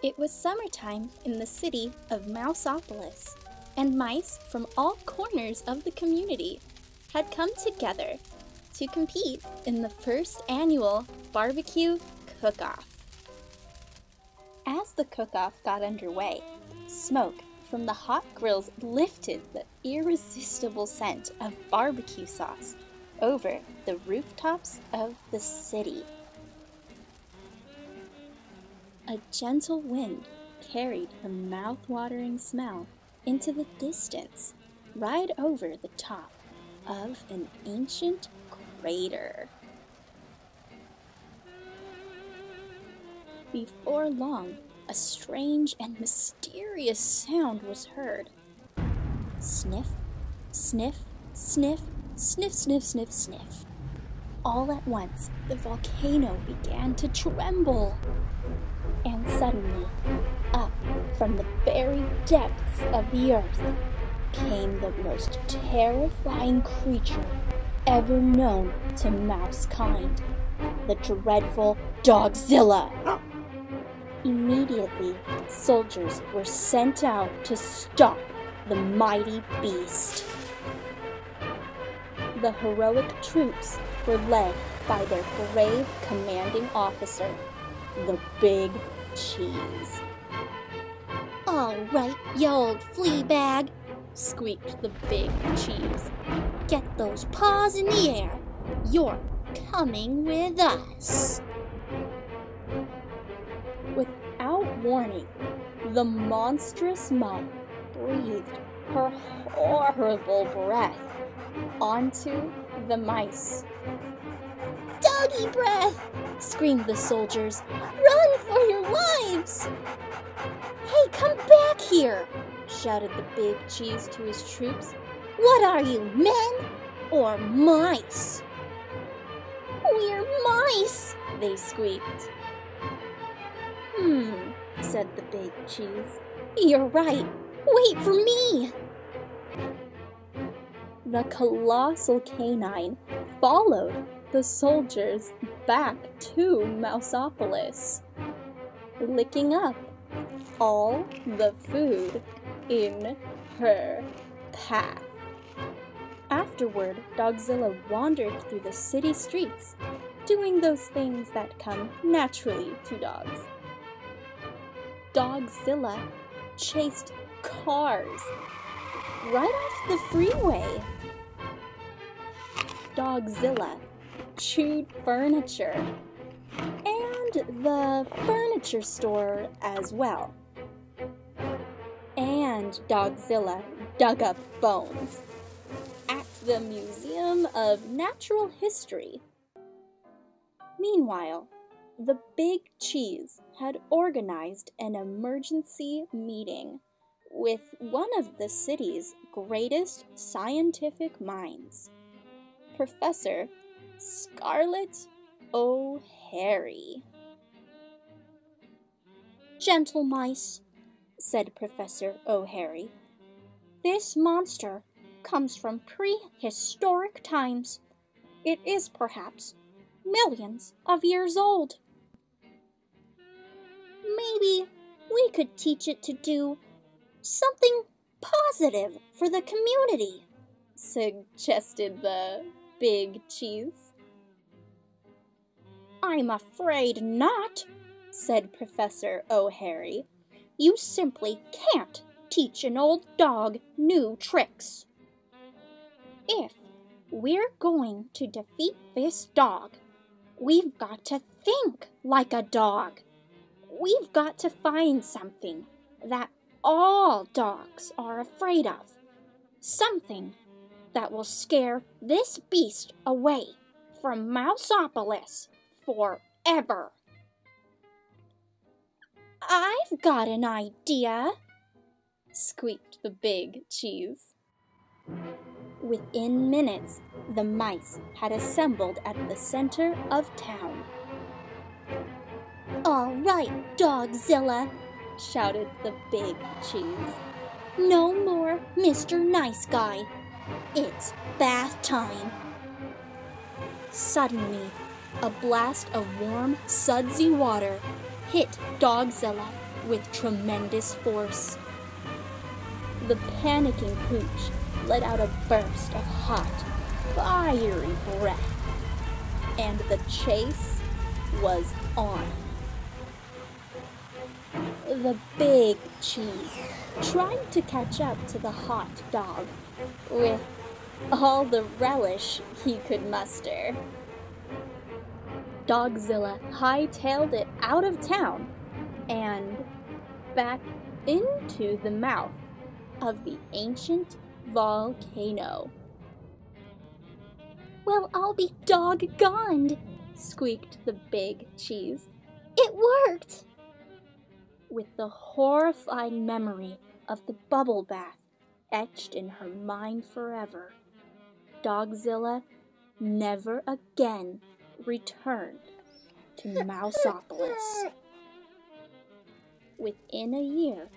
It was summertime in the city of Mouseopolis, and mice from all corners of the community had come together to compete in the first annual barbecue cook-off. As the cook-off got underway, smoke from the hot grills lifted the irresistible scent of barbecue sauce over the rooftops of the city. A gentle wind carried the mouth-watering smell into the distance, right over the top of an ancient crater. Before long, a strange and mysterious sound was heard. Sniff, sniff, sniff, sniff, sniff, sniff, sniff. All at once, the volcano began to tremble. And suddenly, up from the very depths of the earth, came the most terrifying creature ever known to mouse kind, the dreadful Dogzilla. Immediately, soldiers were sent out to stop the mighty beast. The heroic troops were led by their brave commanding officer, the Big Cheese. "All right, you old flea bag," squeaked the Big Cheese. "Get those paws in the air. You're coming with us." Without warning, the monstrous mite breathed her horrible breath onto the mice. "Doggy breath!" screamed the soldiers. "Run for your lives!" "Hey, come back here!" shouted the Big Cheese to his troops. "What are you, men or mice?" "We're mice!" they squeaked. Said the Big Cheese. "You're right. Wait for me!" The colossal canine followed the soldiers back to Mouseopolis, licking up all the food in her path. Afterward, Dogzilla wandered through the city streets, doing those things that come naturally to dogs. Dogzilla chased cars right off the freeway. Dogzilla chewed furniture and the furniture store as well. And Dogzilla dug up bones at the Museum of Natural History. Meanwhile, the Big Cheese had organized an emergency meeting with one of the city's greatest scientific minds, Professor Scarlett O'Hare. "Gentle mice," said Professor O'Hare, "this monster comes from prehistoric times. It is perhaps millions of years old. Maybe we could teach it to do something positive for the community," suggested the Big Cheese. "I'm afraid not," said Professor O'Hare. "You simply can't teach an old dog new tricks. If we're going to defeat this dog, we've got to think like a dog. We've got to find something that all dogs are afraid of. Something that will scare this beast away from Mouseopolis forever." "I've got an idea," squeaked the Big Cheese. Within minutes, the mice had assembled at the center of town. "All right, Dogzilla," shouted the Big Cheese. "No more Mr. Nice Guy. It's bath time." Suddenly, a blast of warm, sudsy water hit Dogzilla with tremendous force. The panicking Pooch let out a burst of hot, fiery breath, and the chase was on. The big cheese tried to catch up to the hot dog with all the relish he could muster. Dogzilla hightailed it out of town and back into the mouth of the ancient volcano. "Well, I'll be doggoned," squeaked the big cheese. "It worked!" With the horrifying memory of the bubble bath etched in her mind forever, Dogzilla never again returned to Mouseopolis. Within a year,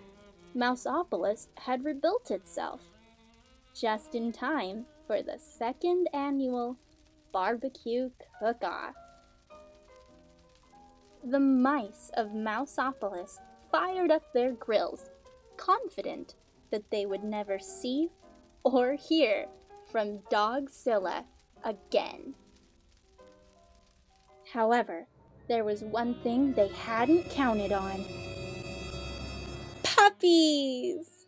Mouseopolis had rebuilt itself, just in time for the second annual barbecue cook-off. The mice of Mouseopolis fired up their grills, confident that they would never see or hear from Dogzilla again. However, there was one thing they hadn't counted on. Puppies!